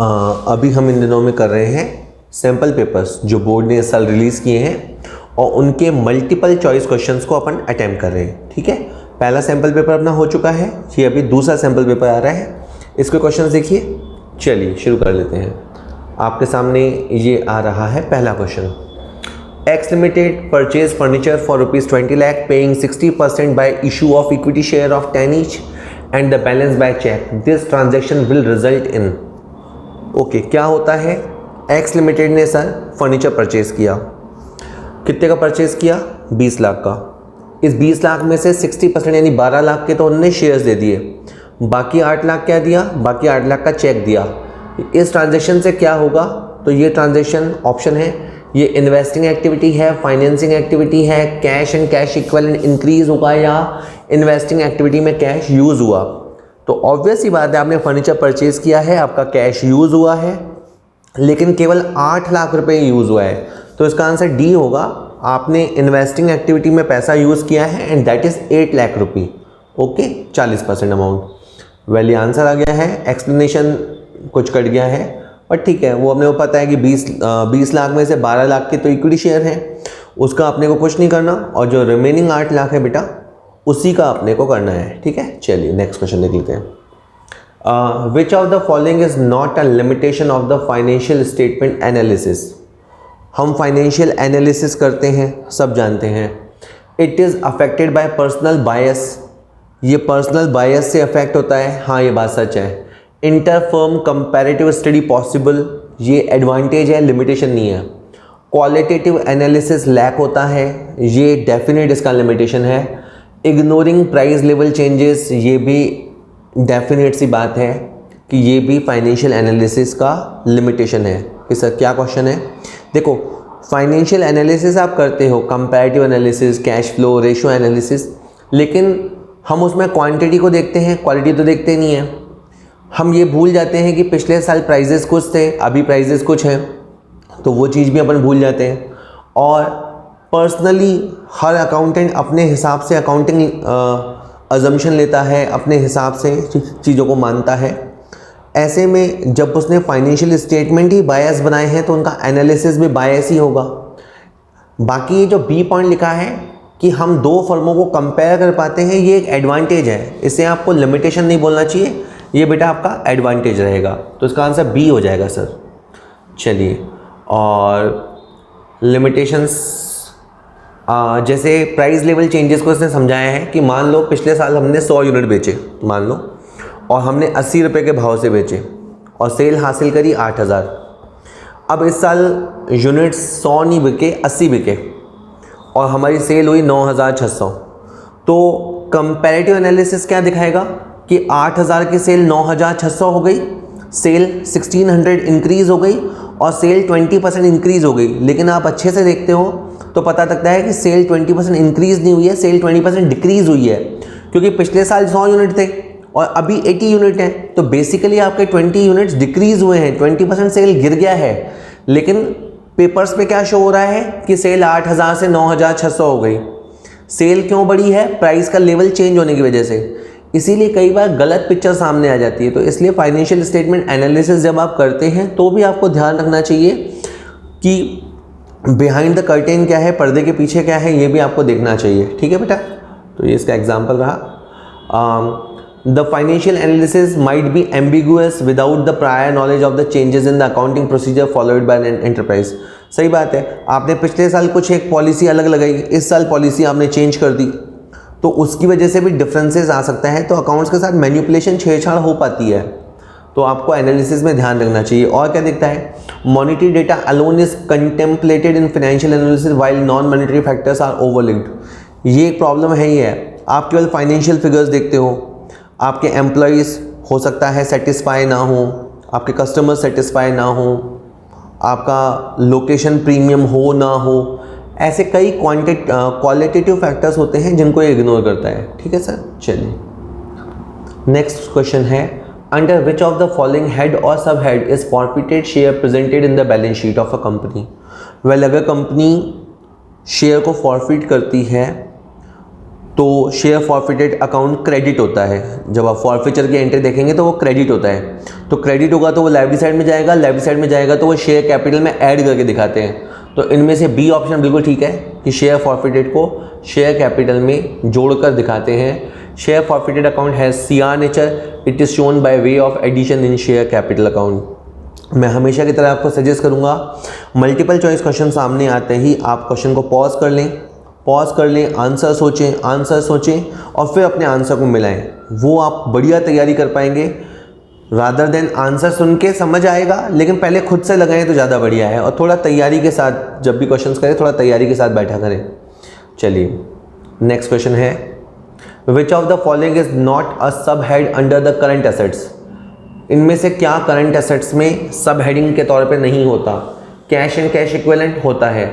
अभी हम इन दिनों में कर रहे हैं सैम्पल पेपर्स जो बोर्ड ने इस साल रिलीज़ किए हैं और उनके मल्टीपल चॉइस क्वेश्चंस को अपन अटैम्प्ट कर रहे हैं। ठीक है, पहला सैम्पल पेपर अपना हो चुका है, ये अभी दूसरा सैम्पल पेपर आ रहा है। इसके क्वेश्चंस देखिए, चलिए शुरू कर लेते हैं। आपके सामने ये आ रहा है पहला question. X Limited purchase furniture for ₹20 lakh paying 60% by issue of equity share of 10 each and the balance by check. This transaction will result in okay क्या होता है, X Limited ने सर फर्नीचर परचेज किया। कितने का purchase किया? 20 लाख का। इस 20 लाख में से 60% यानी 12 लाख के तो उन्होंने शेयर्स दे दिए, बाकी 8 लाख क्या दिया? बाकी 8 लाख का चेक दिया। इस ट्रांजेक्शन से क्या होगा? तो ये ट्रांजेक्शन ऑप्शन है, ये इन्वेस्टिंग एक्टिविटी है, फाइनेंसिंग एक्टिविटी है, cash and cash equivalent increase होगा या इन्वेस्टिंग एक्टिविटी में कैश यूज़ हुआ। तो ऑब्वियस ही बात है, आपने फर्नीचर परचेज किया है, आपका कैश यूज़ हुआ है, लेकिन केवल 8 लाख रुपए यूज़ हुआ है। तो इसका आंसर डी होगा, आपने इन्वेस्टिंग एक्टिविटी में पैसा यूज़ किया है एंड दैट इज़ 8 लाख रुपये। Okay, 40% amount. वेल, आंसर आ गया है, एक्सप्लेनेशन कुछ कट गया है पर ठीक है, वो अपने को पता है कि 20 लाख में से 12 लाख के तो इक्विटी शेयर है, उसका अपने को कुछ नहीं करना, और जो रिमेनिंग 8 लाख है बेटा उसी का अपने को करना है। ठीक है, चलिए नेक्स्ट क्वेश्चन देख लेते हैं। विच of the following is not a limitation of the financial statement analysis. हम फाइनेंशियल एनालिसिस करते हैं, सब जानते हैं। It is affected by personal bias, ये पर्सनल बायस से अफेक्ट होता है, हाँ ये बात सच है। Inter firm comparative study possible, ये एडवांटेज है, लिमिटेशन नहीं है। क्वालिटेटिव एनालिसिस लैक होता है, ये डेफिनेट इसका लिमिटेशन है। इग्नोरिंग प्राइस लेवल चेंजेस, ये भी डेफिनेट सी बात है कि ये भी फाइनेंशियल एनालिसिस का लिमिटेशन है। कि सर क्या क्वेश्चन है? देखो, फाइनेंशियल एनालिसिस आप करते हो, comparative analysis, cash flow, ratio analysis, लेकिन हम उसमें क्वांटिटी को देखते हैं, क्वालिटी तो देखते नहीं है। हम ये भूल जाते हैं कि पिछले साल प्राइजेस कुछ थे, अभी प्राइजेस कुछ हैं, तो वो चीज़ भी अपन भूल जाते हैं। और पर्सनली हर अकाउंटेंट अपने हिसाब से अकाउंटिंग अजम्पशन लेता है, अपने हिसाब से चीज़ों को मानता है। ऐसे में जब उसने फाइनेंशियल स्टेटमेंट ही बायस बनाए हैं तो उनका एनालिसिस भी बायस ही होगा। बाकी ये जो बी पॉइंट लिखा है कि हम दो फर्मों को कंपेयर कर पाते हैं, ये एक एडवांटेज है, इसे आपको लिमिटेशन नहीं बोलना चाहिए, ये बेटा आपका एडवांटेज रहेगा। तो इसका आंसर बी हो जाएगा सर। चलिए, और लिमिटेशंस जैसे प्राइस लेवल चेंजेस को इसने समझाया है कि मान लो पिछले साल हमने 100 यूनिट बेचे, मान लो, और हमने 80 रुपये के भाव से बेचे और सेल हासिल करी 8000। अब इस साल यूनिट 100 नहीं बिके, 80 बिके और हमारी सेल हुई 9600। तो कंपैरेटिव एनालिसिस क्या दिखाएगा कि 8000 की सेल 9600 हो गई, सेल 1600 इंक्रीज़ हो गई और सेल 20% इंक्रीज़ हो गई। लेकिन आप अच्छे से देखते हो तो पता लगता है कि सेल 20% इंक्रीज़ नहीं हुई है, सेल 20% डिक्रीज़ हुई है, क्योंकि पिछले साल 100 यूनिट थे और अभी 80 यूनिट हैं। तो बेसिकली आपके 20 यूनिट्स डिक्रीज़ हुए हैं, 20% सेल गिर गया है। लेकिन पेपर्स पे क्या शो हो रहा है कि सेल 8000 से 9600 हो गई। सेल क्यों बढ़ी है? प्राइस का लेवल चेंज होने की वजह से। इसीलिए कई बार गलत पिक्चर सामने आ जाती है। तो इसलिए फाइनेंशियल स्टेटमेंट एनालिसिस जब आप करते हैं तो भी आपको ध्यान रखना चाहिए कि बिहाइंड द कर्टेन क्या है, पर्दे के पीछे क्या है, ये भी आपको देखना चाहिए। ठीक है बेटा, तो ये इसका एग्जाम्पल रहा। The financial analysis might be ambiguous without the prior knowledge of the changes in the accounting procedure followed by an enterprise. सही बात है, आपने पिछले साल कुछ एक पॉलिसी अलग लगाई, इस साल पॉलिसी आपने चेंज कर दी, तो उसकी वजह से भी डिफरेंसेस आ सकता है। तो अकाउंट्स के साथ मैनिपुलेशन, छेड़छाड़ हो पाती है, तो आपको एनालिसिस में ध्यान रखना चाहिए। और क्या दिखता है? Monetary data alone is contemplated in financial analysis while non monetary factors are overlooked. ये एक प्रॉब्लम है ही है, आप केवल फाइनेंशियल फिगर्स देखते हो, आपके एम्प्लॉयज़ हो सकता है सेटिस्फाई ना हो, आपके कस्टमर सेटिस्फाई ना हो, आपका लोकेशन प्रीमियम हो ना हो, ऐसे कई क्वालिटेटिव फैक्टर्स होते हैं जिनको ये इग्नोर करता है। ठीक है सर, चलिए नेक्स्ट क्वेश्चन है, under which of the following head और सब head is forfeited share presented in the balance sheet of a company. Well, अगर कंपनी शेयर को फॉरफिट करती है तो शेयर फॉरफिटेड अकाउंट क्रेडिट होता है। जब आप फॉरफिचर की एंट्री देखेंगे तो वो क्रेडिट होता है। तो क्रेडिट होगा तो वो लायबिलिटी साइड में जाएगा, लायबिलिटी साइड में जाएगा तो वो शेयर कैपिटल में ऐड करके दिखाते हैं। तो इनमें से बी ऑप्शन बिल्कुल ठीक है कि शेयर फॉरफिटेड को शेयर कैपिटल में जोड़कर दिखाते हैं। Share forfeited account has CR nature, it is shown by way of addition in share capital account. मैं हमेशा की तरह आपको सजेस्ट करूंगा, मल्टीपल चॉइस क्वेश्चन सामने आते ही आप क्वेश्चन को पॉज कर लें, आंसर सोचें और फिर अपने आंसर को मिलाएं। वो आप बढ़िया तैयारी कर पाएंगे। रादर देन आंसर सुन के समझ आएगा, लेकिन पहले खुद से लगाएं तो ज़्यादा बढ़िया है। और थोड़ा तैयारी के साथ जब भी क्वेश्चंस करें, थोड़ा तैयारी के साथ बैठा करें। चलिए नेक्स्ट क्वेश्चन है, which of the following is not a sub head under the current assets. इनमें से क्या करंट एसेट्स में सब हेडिंग के तौर पे नहीं होता? कैश एंड कैश इक्विवेलेंट होता है,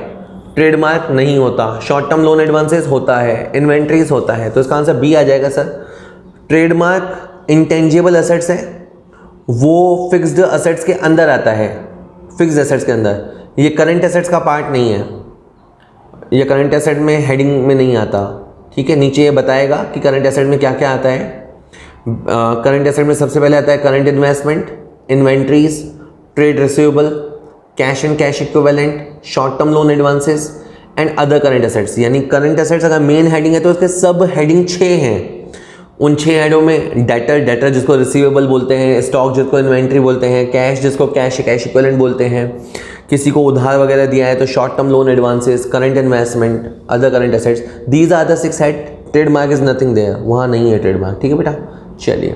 ट्रेडमार्क नहीं होता, शॉर्ट टर्म लोन एडवांसेस होता है, इन्वेंट्रीज होता है। तो इसका आंसर बी आ जाएगा सर। ट्रेडमार्क इंटेंजिबल एसेट्स है, वो फिक्स्ड एसेट्स के अंदर आता है, फिक्स्ड एसेट्स के अंदर। ये करंट एसेट्स का पार्ट नहीं है, ये करंट एसेट में हेडिंग में नहीं आता। ठीक है, नीचे ये बताएगा कि करंट एसेट में क्या क्या आता है। करंट एसेट में सबसे पहले आता है current investment, inventories, trade receivable, cash and cash equivalent, short term loan advances and other current assets. यानी करंट एसेट्स अगर मेन हेडिंग है तो उसके सब हेडिंग 6 हैं। उन 6 हेडों में डेटर जिसको रिसीवेबल बोलते हैं, स्टॉक जिसको इन्वेंट्री बोलते हैं, कैश जिसको कैश इक्विवेलेंट बोलते हैं, किसी को उधार वगैरह दिया है तो short term loan advances, current investment, other current assets. These are the 6 head. Trademark is nothing there, वहाँ नहीं है ट्रेडमार्क। ठीक है बेटा, चलिए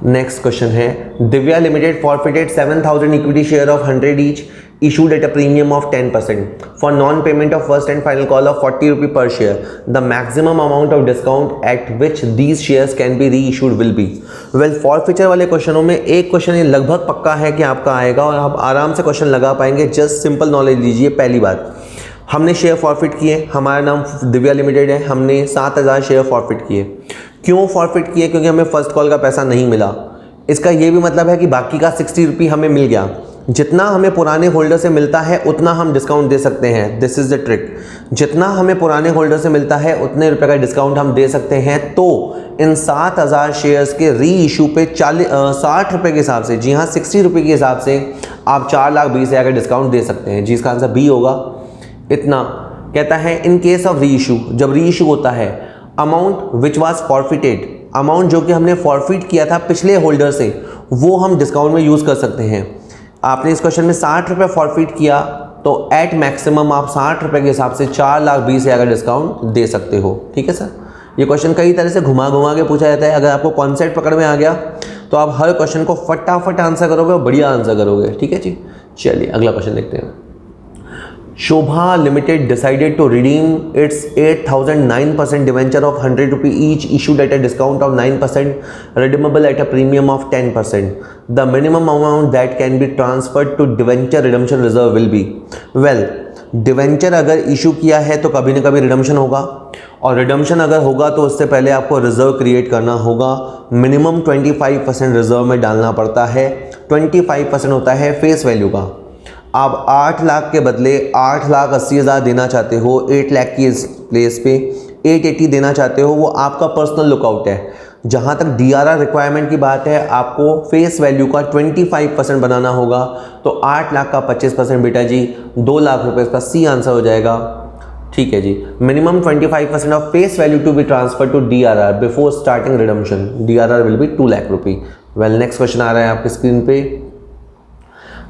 नेक्स्ट क्वेश्चन है, Divya limited forfeited 7000 equity share of 100 each issued at a premium of 10% for non-payment of first and final call of 40 rupee per share. The maximum amount of discount at which these shares can be reissued will be. Well, forfeiture वाले क्वेश्चनों में एक question ये लगभग पक्का है कि आपका आएगा और आप आराम से क्वेश्चन लगा पाएंगे। जस्ट सिंपल नॉलेज लीजिए। पहली बात, हमने शेयर फॉरफिट किए, हमारा नाम दिव्या लिमिटेड है, हमने 7000 शेयर फॉरफिट किए। क्यों फॉरफिट किए? क्योंकि हमें फर्स्ट कॉल का पैसा नहीं मिला। इसका ये भी मतलब है कि बाकी का 60 रुपी हमें मिल गया। जितना हमें पुराने होल्डर से मिलता है उतना हम डिस्काउंट दे सकते हैं। This is the trick. जितना हमें पुराने होल्डर से मिलता है उतने रुपए का डिस्काउंट हम दे सकते हैं। तो इन 7000 शेयर्स के री इशू पे 60 रुपये के हिसाब से, जी हाँ 60 रुपये के हिसाब से आप 4,20,000 का डिस्काउंट दे सकते हैं। जिसका आंसर बी होगा। इतना कहता है इन केस ऑफ री इशू, जब री इशू होता है, amount which was forfeited, amount जो कि हमने फॉरफिट किया था पिछले होल्डर से, वो हम डिस्काउंट में यूज़ कर सकते हैं। आपने इस क्वेश्चन में 60 रुपये फॉरफिट किया तो एट मैक्सिमम आप 60 रुपये के हिसाब से 4,20,000 का डिस्काउंट दे सकते हो। ठीक है सर, ये क्वेश्चन कई तरह से घुमा के पूछा जाता है। अगर आपको कॉन्सेप्ट पकड़ में आ गया तो आप हर क्वेश्चन को फटाफट आंसर करोगे और बढ़िया आंसर करोगे। ठीक है जी, चलिए अगला क्वेश्चन देखते हैं। Shobha limited decided to redeem its 8,009% debenture of 100 rupee each issued at a discount of 9%, redeemable at a premium of 10%. The minimum amount that can be transferred to debenture redemption reserve will be. Well, debenture अगर issue किया है तो कभी ना कभी redemption होगा, और redemption अगर होगा तो उससे पहले आपको रिजर्व क्रिएट करना होगा। मिनिमम 25% रिजर्व में डालना पड़ता है। 25% होता है फेस वैल्यू का। आप 8 लाख के बदले 8,80,000 देना चाहते हो, 8 लाख की प्लेस पे 880 देना चाहते हो, वो आपका पर्सनल लुकआउट है। जहाँ तक DRR रिक्वायरमेंट की बात है, आपको फेस वैल्यू का 25% बनाना होगा। तो 8 लाख का 25% बेटा जी 2 लाख रुपए, इसका सी आंसर हो जाएगा। ठीक है जी, minimum 25% of face value to be transfer to DRR before starting redemption. DRR will be 2 lakh rupee. Well, next question आ रहा है आपकी स्क्रीन पे।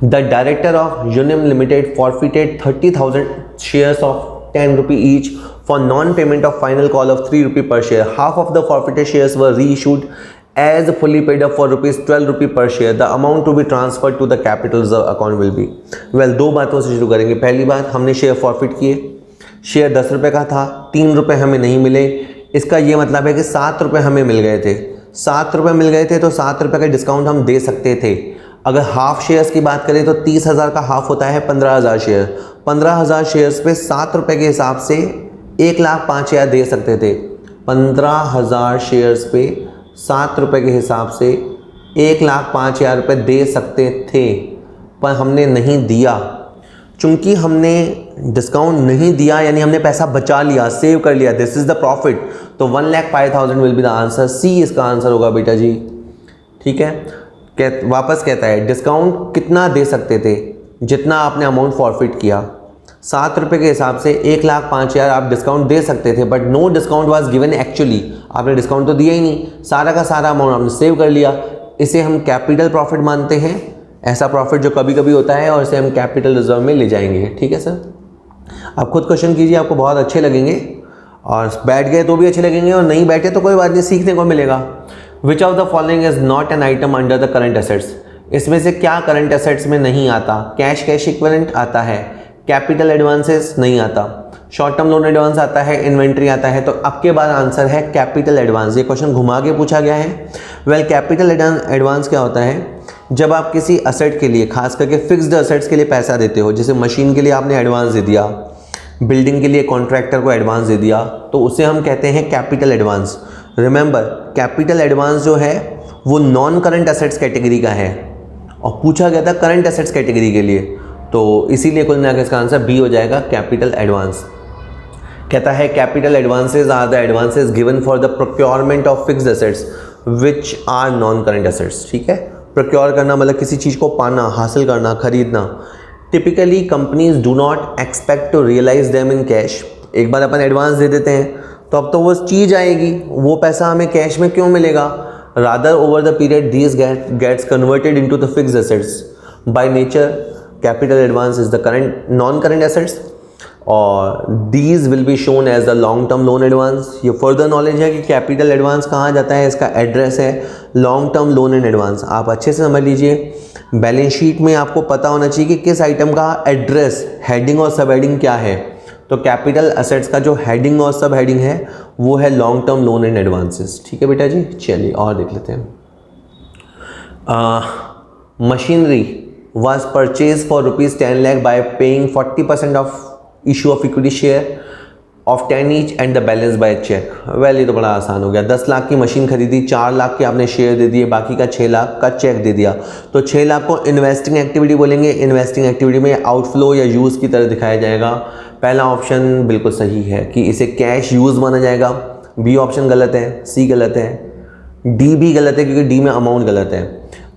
The director of Unim Limited forfeited 30,000 shares of 10 rupee each for non-payment of final call of 3 rupee per share. Half of the forfeited shares were reissued as fully paid up for rupees 12 rupee per share. The amount to be transferred to the capital reserve account will be. Well, दो बातों से शुरू करेंगे। पहली बात, हमने share forfeit किए, share 10 रुपये का था, 3 रुपये हमें नहीं मिले। इसका ये मतलब है कि 7 रुपये हमें मिल गए थे। 7 रुपये मिल गए थे तो 7 रुपये का डिस्काउंट हम दे सकते थे। अगर हाफ शेयर्स की बात करें तो 30,000 का हाफ होता है 15,000 शेयर। 15,000 शेयर्स पे 7 रुपये के हिसाब से 1,05,000 दे सकते थे। 15,000 शेयर्स पे 7 रुपये के हिसाब से 1,05,000 रुपये दे सकते थे, पर हमने नहीं दिया। चूंकि हमने डिस्काउंट नहीं दिया यानी हमने पैसा बचा लिया, सेव कर लिया, दिस इज द प्रॉफिट, तो 1,05,000 विल बी द आंसर। सी इसका आंसर होगा बेटा जी। ठीक है, वापस कहता है डिस्काउंट कितना दे सकते थे, जितना आपने अमाउंट फॉरफिट किया। 7 रुपये के हिसाब से 1,05,000 आप डिस्काउंट दे सकते थे, but no discount was given actually. आपने डिस्काउंट तो दिया ही नहीं, सारा का सारा अमाउंट आपने सेव कर लिया। इसे हम कैपिटल प्रॉफिट मानते हैं, ऐसा प्रॉफिट जो कभी कभी होता है, और इसे हम कैपिटल रिजर्व में ले जाएंगे। ठीक है सर, आप खुद क्वेश्चन कीजिए, आपको बहुत अच्छे लगेंगे, और बैठ गए तो भी अच्छे लगेंगे, और नहीं बैठे तो कोई बात नहीं, सीखने को मिलेगा। विच of the following is not an item under the current assets? इसमें से क्या करंट एसेट्स में नहीं आता? कैश इक्विवेलेंट आता है, कैपिटल एडवांसेस नहीं आता, शॉर्ट टर्म लोन एडवांस आता है, इन्वेंट्री आता है। तो आपके बाद आंसर है कैपिटल एडवांस। ये क्वेश्चन घुमा के पूछा गया है। वेल, कैपिटल एडवांस क्या होता है? जब आप किसी असेट के लिए, खास करके फिक्स्ड असेट्स के लिए पैसा देते हो, जैसे मशीन के लिए आपने एडवांस दे दिया, बिल्डिंग के लिए कॉन्ट्रैक्टर को एडवांस दे दिया, तो उसे हम कहते हैं capital advance. Remember, capital advance जो है वो नॉन करंट एसेट्स कैटेगरी का है, और पूछा गया था करंट एसेट्स कैटेगरी के लिए, तो इसीलिए कुल मिलाकर इसका आंसर बी हो जाएगा, कैपिटल एडवांस। कहता है capital advances are the advances given for the procurement of fixed assets which are non current assets. ठीक है, प्रोक्योर करना मतलब किसी चीज़ को पाना, हासिल करना, खरीदना। Typically companies do not expect to realise them in cash. एक बार अपन एडवांस दे देते हैं तो अब तो वो चीज़ आएगी, वो पैसा हमें कैश में क्यों मिलेगा? Rather over the period these gets converted into the fixed assets. By nature capital advance is the current non current assets, और these will be shown as the long term loan advance. ये further knowledge है कि capital advance कहाँ जाता है, इसका address है long term loan and advance. आप अच्छे से समझ लीजिए, बैलेंस शीट में आपको पता होना चाहिए कि किस आइटम का एड्रेस, हेडिंग और सब हेडिंग क्या है। तो कैपिटल एसेट्स का जो हेडिंग और सब हेडिंग है वो है long term loan and advances. ठीक है बेटा जी, चलिए और देख लेते हैं। Machinery was purchased for rupees 10 lakh by paying 40% of issue of equity share of 10 each and the balance by check। Well, ये तो बड़ा आसान हो गया। 10 लाख की मशीन खरीदी, 4 लाख के आपने शेयर दे दिए, बाकी का 6 लाख का चेक दे दिया। तो 6 लाख को इन्वेस्टिंग एक्टिविटी बोलेंगे। इन्वेस्टिंग एक्टिविटी में आउटफ्लो या यूज़ की तरह दिखाया जाएगा। पहला ऑप्शन बिल्कुल सही है कि इसे कैश यूज़ माना जाएगा। बी ऑप्शन गलत है, सी गलत है, डी भी गलत है क्योंकि डी में अमाउंट गलत है।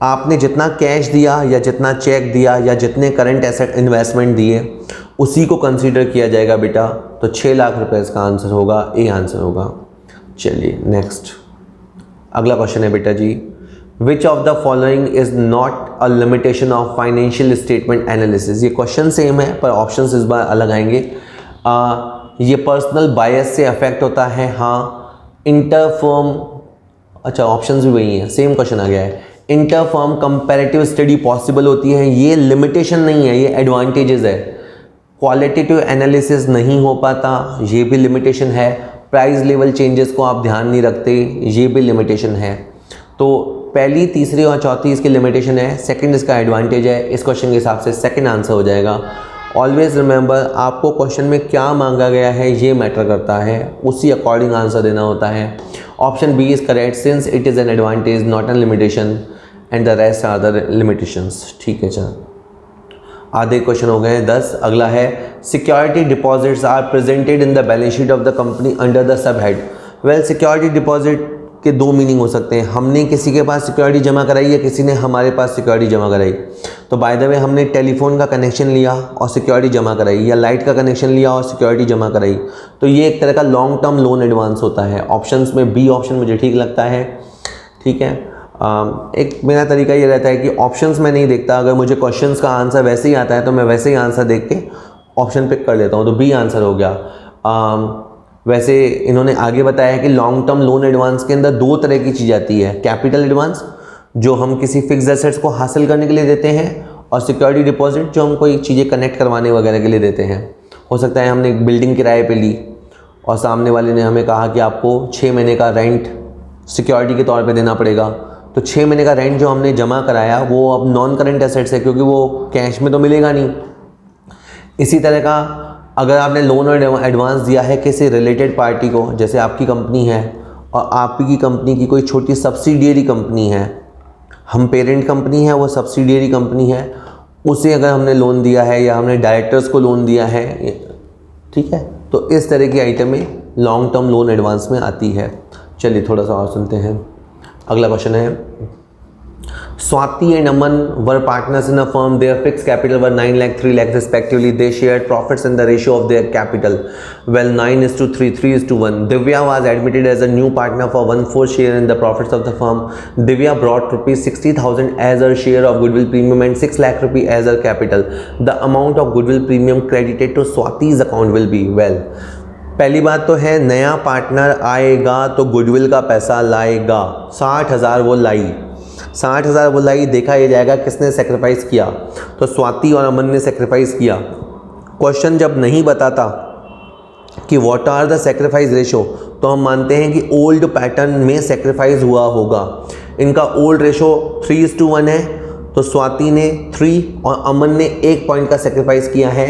आपने जितना कैश दिया या जितना चेक दिया या जितने करंट एसेट इन्वेस्टमेंट दिए उसी को कंसीडर किया जाएगा बेटा। तो 6 लाख रुपए इसका आंसर होगा, ए आंसर होगा। चलिए नेक्स्ट, अगला क्वेश्चन है बेटा जी, which of the following is not a limitation of financial statement analysis. ये क्वेश्चन सेम है पर ऑप्शंस इस बार अलग आएंगे। ये पर्सनल बायस से अफेक्ट होता है, हाँ। इंटरफर्म, अच्छा ऑप्शंस भी वही हैं, सेम क्वेश्चन आ गया है। इंटरफर्म कंपैरेटिव स्टडी पॉसिबल होती है, ये लिमिटेशन नहीं है, ये एडवांटेजेस है। क्वालिटेटिव एनालिसिस नहीं हो पाता, ये भी लिमिटेशन है। प्राइस लेवल चेंजेस को आप ध्यान नहीं रखते, ये भी लिमिटेशन है। तो पहली, तीसरी और चौथी इसकी लिमिटेशन है, सेकंड इसका एडवांटेज है। इस क्वेश्चन के हिसाब से सेकंड आंसर हो जाएगा। ऑलवेज रिमेंबर, आपको क्वेश्चन में क्या मांगा गया है ये मैटर करता है, उसी अकॉर्डिंग आंसर देना होता है। Option B is correct since it is an advantage not an limitation and the rest are the limitations. ठीक है, चल आधे क्वेश्चन हो गए 10। अगला है security deposits are presented in the balance sheet of the company under the sub head. Well, security deposit के दो मीनिंग हो सकते हैं। हमने किसी के पास सिक्योरिटी जमा कराई या किसी ने हमारे पास सिक्योरिटी जमा कराई। तो बाय द वे, हमने टेलीफोन का कनेक्शन लिया और सिक्योरिटी जमा कराई, या लाइट का कनेक्शन लिया और सिक्योरिटी जमा कराई, तो ये एक तरह का लॉन्ग टर्म लोन एडवांस होता है। ऑप्शंस में बी ऑप्शन मुझे ठीक लगता है। ठीक है, एक मेरा तरीका ये रहता है कि ऑप्शंस में नहीं देखता, अगर मुझे क्वेश्चंस का आंसर वैसे ही आता है तो मैं वैसे ही आंसर देख के ऑप्शन पिक कर लेता हूँ। तो बी आंसर हो गया। वैसे इन्होंने आगे बताया कि लॉन्ग टर्म लोन एडवांस के अंदर दो तरह की चीज़ आती है, कैपिटल एडवांस जो हम किसी फिक्स एसेट्स को हासिल करने के लिए देते हैं, और सिक्योरिटी डिपॉजिट जो हम कोई चीज़ें कनेक्ट करवाने वगैरह के लिए देते हैं। हो सकता है हमने एक बिल्डिंग किराए पे ली और सामने वाले ने हमें कहा कि आपको 6 महीने का रेंट सिक्योरिटी के तौर पे देना पड़ेगा। तो 6 महीने का रेंट जो हमने जमा कराया वो अब नॉन करंट एसेट्स है, क्योंकि वो कैश में तो मिलेगा नहीं। इसी तरह का अगर आपने लोन और एडवांस दिया है किसी रिलेटेड पार्टी को, जैसे आपकी कंपनी है और आपकी कंपनी की कोई छोटी सब्सिडियरी कंपनी है, हम पेरेंट कंपनी है वो सब्सिडियरी कंपनी है, उसे अगर हमने लोन दिया है या हमने डायरेक्टर्स को लोन दिया है, ठीक है, तो इस तरह की आइटमें लॉन्ग टर्म लोन एडवांस में आती है। चलिए थोड़ा सा और सुनते हैं। अगला क्वेश्चन है, Swati and Aman were partners in a firm. Their fixed capital were 9 lakh, 3 lakh respectively. They shared profits in the ratio of their capital. Well, 9:3, 3:1. Divya was admitted as a new partner for 1/4 share in the profits of the firm. Divya brought rupees 60,000 as her share of goodwill premium and 6 lakh rupee as her capital. The amount of goodwill premium credited to Swati's account will be, well, पहली बात तो है नया partner आएगा तो goodwill का पैसा लाएगा। 60,000 वो लाई, 60,000 वो लाई। देखा ये जाएगा किसने सेक्रीफाइस किया, तो स्वाति और अमन ने सेक्रीफाइस किया। क्वेश्चन जब नहीं बताता कि what are the sacrifice ratio, तो हम मानते हैं कि ओल्ड पैटर्न में सेक्रीफाइस हुआ होगा। इनका ओल्ड रेशो 3:1 है, तो स्वाति ने 3 और अमन ने 1 पॉइंट का सेक्रीफाइस किया है,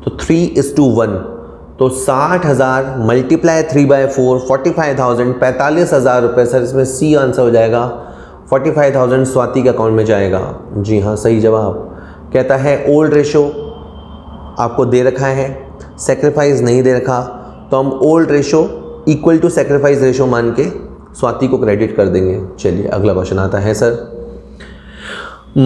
तो 3:1। तो 60,000 मल्टीप्लाई 3/4, 45,000, 45,000 रुपये। सर इसमें सी आंसर हो जाएगा, 45,000 स्वाति के अकाउंट में जाएगा। जी हाँ, सही जवाब। कहता है ओल्ड रेशो आपको दे रखा है, सेक्रीफाइस नहीं दे रखा, तो हम old ratio equal to sacrifice ratio मान के स्वाति को क्रेडिट कर देंगे। चलिए अगला क्वेश्चन आता है sir,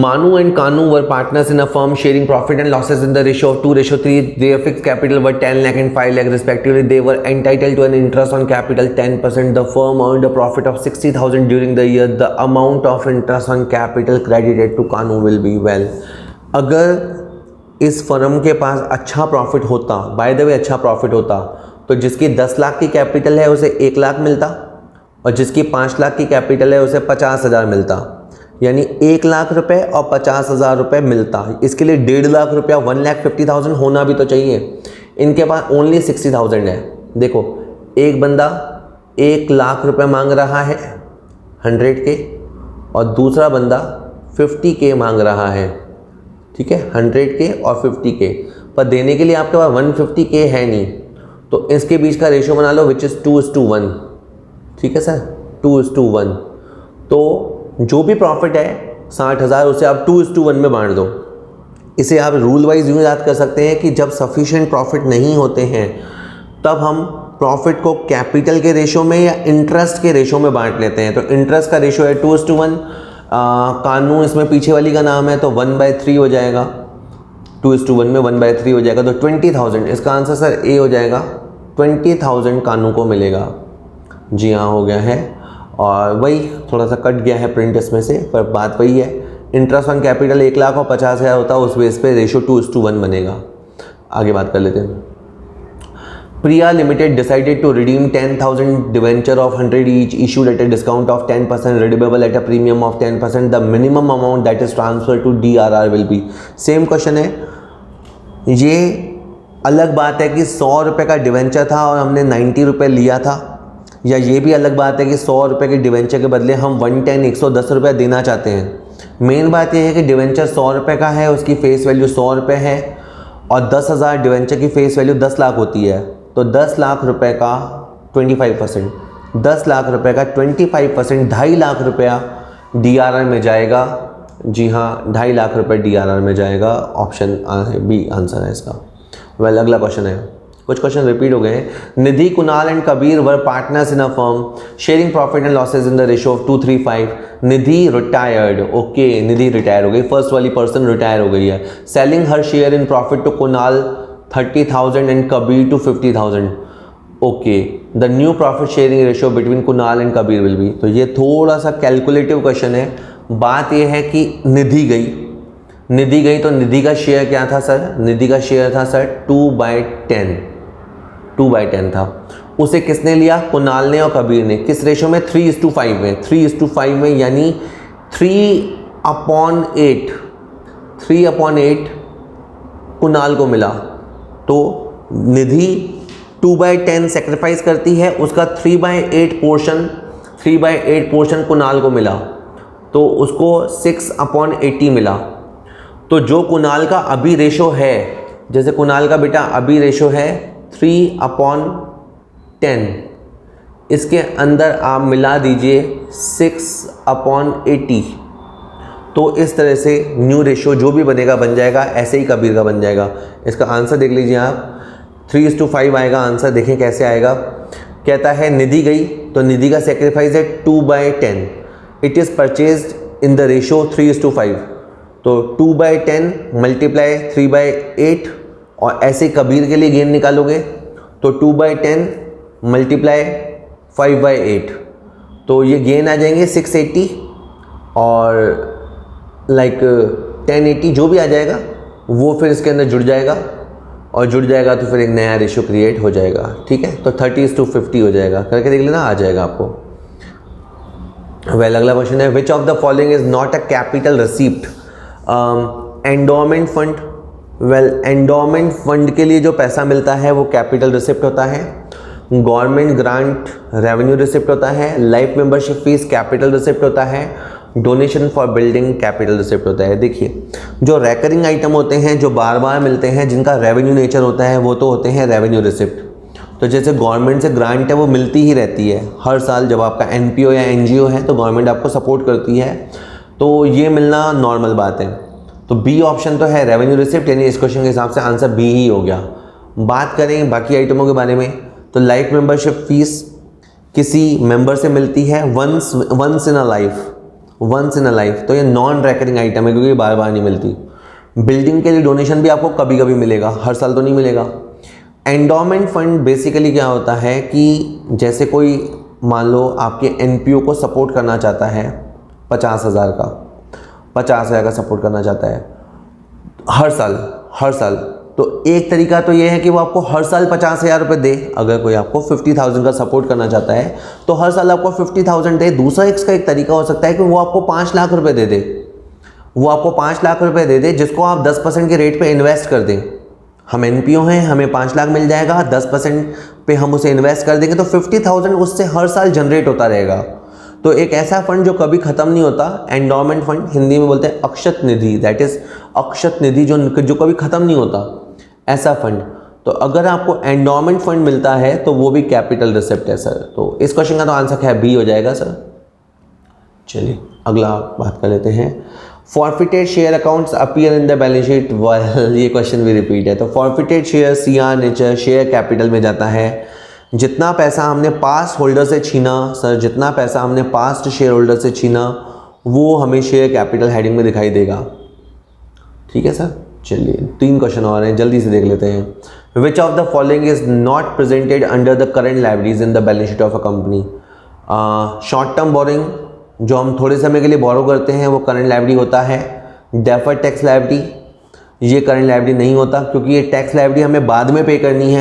Manu and Kanu were partners in a firm sharing profit and losses in the ratio of 2:3. Their fixed capital were 10 lakh and 5 lakh respectively. They were entitled to an interest on capital 10%. The firm earned a profit of 60,000 during the year. The amount of interest on capital credited to Kanu will be, well, अगर इस firm के पास अच्छा profit होता, by the way अच्छा profit होता, तो जिसकी 10 लाख की कैपिटल है उसे 1 लाख मिलता और जिसकी 5 लाख की कैपिटल है उसे 50,000 मिलता। यानी 1 लाख रुपए और 50,000 रुपये मिलता। इसके लिए 1.5 लाख रुपया 1,50,000 होना भी तो चाहिए। इनके पास ओनली 60,000 है। देखो, एक बंदा 1 लाख रुपए मांग रहा है 100 के, और दूसरा बंदा 50 के मांग रहा है, ठीक है, 100 के और 50 के, पर देने के लिए आपके पास 150 के है नहीं, तो इसके बीच का रेशियो बना लो विच इज़ 2:1। ठीक है सर, 2:1। तो जो भी प्रॉफिट है 60,000 उसे आप 2:1 में बांट दो। इसे आप रूल वाइज यूँ याद कर सकते हैं कि जब सफिशिएंट प्रॉफिट नहीं होते हैं तब हम प्रॉफिट को कैपिटल के रेशो में या इंटरेस्ट के रेशो में बांट लेते हैं। तो इंटरेस्ट का रेशो है 2:1, कानू इसमें पीछे वाली का नाम है, तो 1/3 हो जाएगा। 2:1 में 1/3 हो जाएगा, तो 20,000। इसका आंसर सर ए हो जाएगा, 20,000 कानू को मिलेगा। जी हाँ, हो गया है। और वही थोड़ा सा कट गया है प्रिंट इसमें से, पर बात वही है। इंटरेस्ट ऑन कैपिटल 1 लाख और 50,000 होता है, उस बेस पे रेशो 2:1 बनेगा। आगे बात कर लेते हैं। Priya limited decided to redeem 10,000 debenture of 100 each issued at a discount of 10%, redeemable at a premium of 10%। The minimum amount that is transfer to DRR will be. Same question है। ये अलग बात है कि 100 रुपये का डिवेंचर था और हमने 90 रुपये लिया था, या ये भी अलग बात है कि 100 रुपये के डिवेंचर के बदले हम 110 रुपये देना चाहते हैं। मेन बात यह है कि डिवेंचर 100 रुपये का है, उसकी फेस वैल्यू 100 रुपये है, और 10,000 डिवेंचर की फेस वैल्यू 10 लाख होती है। तो 10 लाख रुपये का 25%, 10 लाख रुपये का 25%, 2.5 लाख रुपया DRR में जाएगा। जी हाँ, 2.5 लाख रुपये DRR में जाएगा। ऑप्शन बी आंसर है इसका। वेल, अगला क्वेश्चन है, कुछ क्वेश्चन रिपीट हो गए हैं। Nidhi, Kunal and Kabir were partners in a firm sharing profit and losses in the ratio of 2:3:5। Nidhi retired, okay, Nidhi retire हो गई, फर्स्ट वाली पर्सन रिटायर हो गई है। Selling her share in profit to Kunal 30,000 and Kabir to 50,000। Okay, the new profit sharing ratio between Kunal and Kabir will be. तो ये थोड़ा सा कैलकुलेटिव क्वेश्चन है। बात यह है कि निधि गई, तो निधि का शेयर क्या था सर? निधि का शेयर था सर 2/10 था। उसे किसने लिया? कुणाल ने और कबीर ने। किस रेशो में? 3:5 में। 3:5 में, यानी 3/8 कुणाल को मिला। तो निधि 2/10 सेक्रीफाइस करती है, उसका 3/8 पोर्शन कुणाल को मिला, तो उसको 6/80 मिला। तो जो कुणाल का अभी रेशो है, जैसे कुणाल का बेटा अभी रेशो है 3/10, इसके अंदर आप मिला दीजिए 6/80, तो इस तरह से न्यू रेशियो जो भी बनेगा बन जाएगा, ऐसे ही कबीर का बन जाएगा। इसका आंसर देख लीजिए आप, 3:5 आएगा आंसर। देखें कैसे आएगा। कहता है निधि गई, तो निधि का सेक्रीफाइस है 2/10, it is purchased in the ratio 3:5, तो 2/10 मल्टीप्लाई 3/8, और ऐसे कबीर के लिए गेन निकालोगे तो 2/10 मल्टीप्लाई 5/8, तो ये गेन आ जाएंगे 680 और 1080, जो भी आ जाएगा वो फिर इसके अंदर जुड़ जाएगा, और जुड़ जाएगा तो फिर एक नया रेशियो क्रिएट हो जाएगा। ठीक है, तो 30:50 हो जाएगा। करके देख लेना, आ जाएगा आपको। अगला क्वेश्चन है, which of the following is not a capital receipt? Endowment fund. Endowment fund के लिए जो पैसा मिलता है वो कैपिटल रिसिप्ट होता है। गवर्नमेंट ग्रांट रेवेन्यू रिसिप्ट होता है। Life membership fees capital receipt होता है। Donation for building capital receipt होता है। देखिए, जो रेकरिंग आइटम होते हैं, जो बार बार मिलते हैं, जिनका रेवेन्यू नेचर होता है, वो तो होते हैं रेवेन्यू रिसिप्ट। तो जैसे गवर्नमेंट से ग्रांट है वो मिलती ही रहती है हर साल। जब आपका एनपीओ या एनजीओ है तो गवर्नमेंट आपको सपोर्ट करती है, तो ये मिलना नॉर्मल बात है। तो बी ऑप्शन तो है रेवेन्यू रिसिप्ट, यानी इस क्वेश्चन के हिसाब से आंसर बी ही हो गया। बात करें बाकी आइटमों के बारे में, तो लाइफ मेंबरशिप फीस किसी मेंबर से मिलती है वंस इन अ लाइफ, तो ये नॉन रेकरिंग आइटम है क्योंकि बार बार नहीं मिलती। बिल्डिंग के लिए डोनेशन भी आपको कभी कभी मिलेगा, हर साल तो नहीं मिलेगा। एंडोमेंट फंड बेसिकली क्या होता है कि जैसे कोई मान लो आपके एनपीओ को सपोर्ट करना चाहता है 50,000 का सपोर्ट करना चाहता है हर साल, तो एक तरीका तो ये है कि वो आपको हर साल 50,000 रुपये दे। अगर कोई आपको 50,000 का सपोर्ट करना चाहता है तो हर साल आपको 50,000 दे। दूसरा इसका एक तरीका हो सकता है कि वो आपको 5 लाख रुपए दे दे, जिसको आप 10% के रेट पे इन्वेस्ट कर दें। हम एनपीओ हैं, हमें 5 लाख मिल जाएगा, 10% पे हम उसे इन्वेस्ट कर देंगे तो 50,000 उससे हर साल जनरेट होता रहेगा। तो एक ऐसा फंड जो कभी ख़त्म नहीं होता, एंडोमेंट फंड, हिंदी में बोलते हैं अक्षत निधि, दैट इज़ अक्षत निधि, जो कभी ख़त्म नहीं होता, ऐसा फंड। तो अगर आपको एंडोमेंट फंड मिलता है तो वो भी कैपिटल रिसिप्ट है सर। तो इस क्वेश्चन का तो आंसर क्या है, बी हो जाएगा सर। चलिए अगला बात कर लेते हैं। Forfeited share accounts appear in the balance sheet. ये क्वेश्चन भी रिपीट है। तो forfeited share CR nature share capital में जाता है। जितना पैसा हमने पास्ट होल्डर से छीना सर, जितना पैसा हमने पास्ट शेयर होल्डर से छीना वो हमें शेयर कैपिटल हेडिंग में दिखाई देगा। ठीक है सर। चलिए 3 क्वेश्चन और हैं, जल्दी से देख लेते हैं। विच of the following is not presented under the current liabilities in the balance sheet of a company? Short term borrowing, जो हम थोड़े समय के लिए बोरो करते हैं, वो करंट लायबिलिटी होता है। डेफर्ड टैक्स लायबिलिटी, ये करंट लायबिलिटी नहीं होता क्योंकि ये टैक्स लायबिलिटी हमें बाद में पे करनी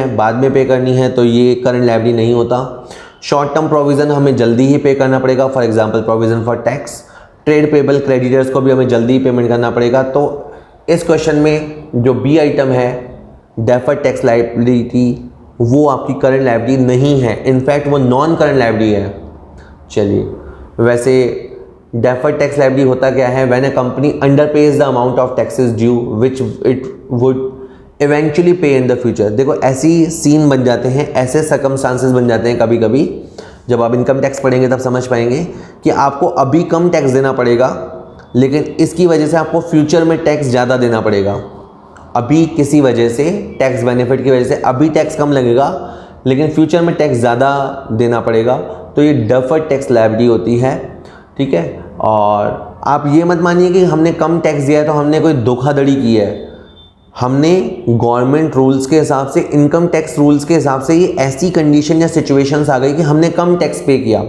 है, तो ये करंट लायबिलिटी नहीं होता। शॉर्ट टर्म प्रोविजन हमें जल्दी ही पे करना पड़ेगा, for example provision for tax. Trade payable creditors को भी हमें जल्दी ही पेमेंट करना पड़ेगा। तो इस क्वेश्चन में जो बी आइटम है डेफर्ड टैक्स लायबिलिटी, वो आपकी करंट लायबिलिटी नहीं है, इनफैक्ट वो नॉन करंट लायबिलिटी है। चलिए, वैसे डेफर्ड टैक्स लायबिलिटी होता क्या है? When a company underpays the amount of taxes due which it would eventually pay in the future. देखो ऐसी सीन बन जाते हैं, ऐसे सर्कमस्टांसेस बन जाते हैं कभी कभी, जब आप इनकम टैक्स पढ़ेंगे तब समझ पाएंगे कि आपको अभी कम टैक्स देना पड़ेगा, लेकिन इसकी वजह से आपको फ्यूचर में टैक्स ज़्यादा देना पड़ेगा। अभी किसी वजह से, टैक्स बेनिफिट की वजह से अभी टैक्स कम लगेगा, लेकिन फ्यूचर में टैक्स ज़्यादा देना पड़ेगा, तो ये डेफर्ड टैक्स लायबिलिटी होती है। ठीक है। और आप ये मत मानिए कि हमने कम टैक्स दिया है तो हमने कोई धोखाधड़ी की है। हमने गवर्नमेंट रूल्स के हिसाब से, इनकम टैक्स रूल्स के हिसाब से, ये ऐसी कंडीशन या सिचुएशंस आ गई कि हमने कम टैक्स पे किया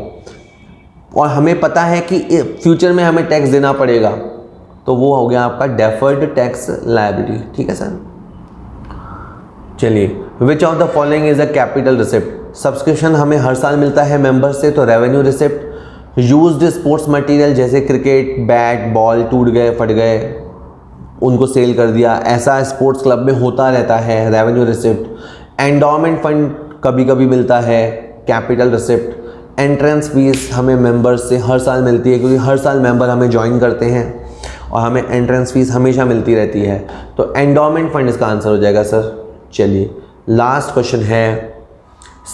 और हमें पता है कि फ्यूचर में हमें टैक्स देना पड़ेगा, तो वो हो गया आपका डेफर्ड टैक्स लायबिलिटी। ठीक है सर। चलिए, विच of the following is a capital receipt? Subscription हमें हर साल मिलता है मेंबर से, तो revenue receipt. Used sports material जैसे क्रिकेट बैट बॉल टूट गए फट गए, उनको सेल कर दिया, ऐसा स्पोर्ट्स क्लब में होता रहता है, रेवेन्यू रिसिप्ट। एंडोमेंट फंड कभी कभी मिलता है, कैपिटल रिसिप्ट। एंट्रेंस फीस हमें मेंबर्स से हर साल मिलती है क्योंकि हर साल मेंबर हमें ज्वाइन करते हैं और हमें एंट्रेंस फीस हमेशा मिलती रहती है, तो एंडोमेंट फंड इसका आंसर हो जाएगा सर। चलिए लास्ट क्वेश्चन है,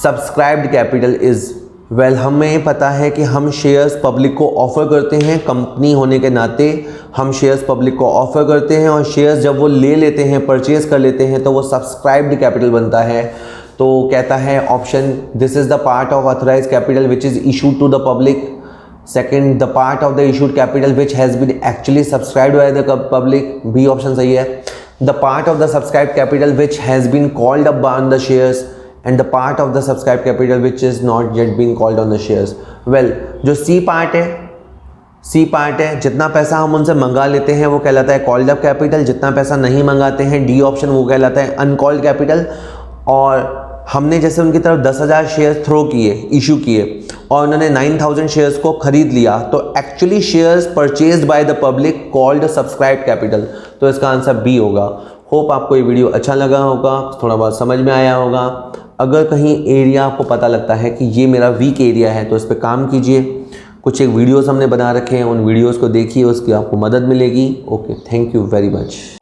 सब्सक्राइब्ड कैपिटल इज वेल हमें पता है कि हम शेयर्स पब्लिक को ऑफ़र करते हैं, कंपनी होने के नाते हम शेयर्स पब्लिक को ऑफ़र करते हैं, और शेयर्स जब वो ले लेते हैं, परचेज़ कर लेते हैं, तो वो सब्सक्राइब्ड कैपिटल बनता है। तो कहता है option, this is the part of authorise capital which is issued to the public. Second, the part of the issued capital which has been actually subscribed by the public, B option सही है। The part of the subscribed capital which has been called up on the shares, and the part of the subscribed capital which is not yet been called on the shares. Well, जो C part है, जितना पैसा हम उनसे मंगा लेते हैं वो कहलाता है कॉल्ड अप कैपिटल, जितना पैसा नहीं मंगाते हैं, डी ऑप्शन, वो कहलाता है अनकॉल्ड कैपिटल। और हमने जैसे उनकी तरफ 10,000 शेयर्स थ्रो किए, इशू किए, और उन्होंने 9,000 शेयर्स को खरीद लिया, तो actually shares purchased bye the public called subscribed capital. तो इसका आंसर बी होगा। होप आपको ये वीडियो अच्छा लगा होगा, थोड़ा बहुत समझ में आया होगा। अगर कहीं एरिया आपको पता लगता है कि ये मेरा वीक एरिया है तो इस पर काम कीजिए। कुछ एक वीडियोस हमने बना रखे हैं, उन वीडियोस को देखिए, उसकी आपको मदद मिलेगी। Okay, thank you very much.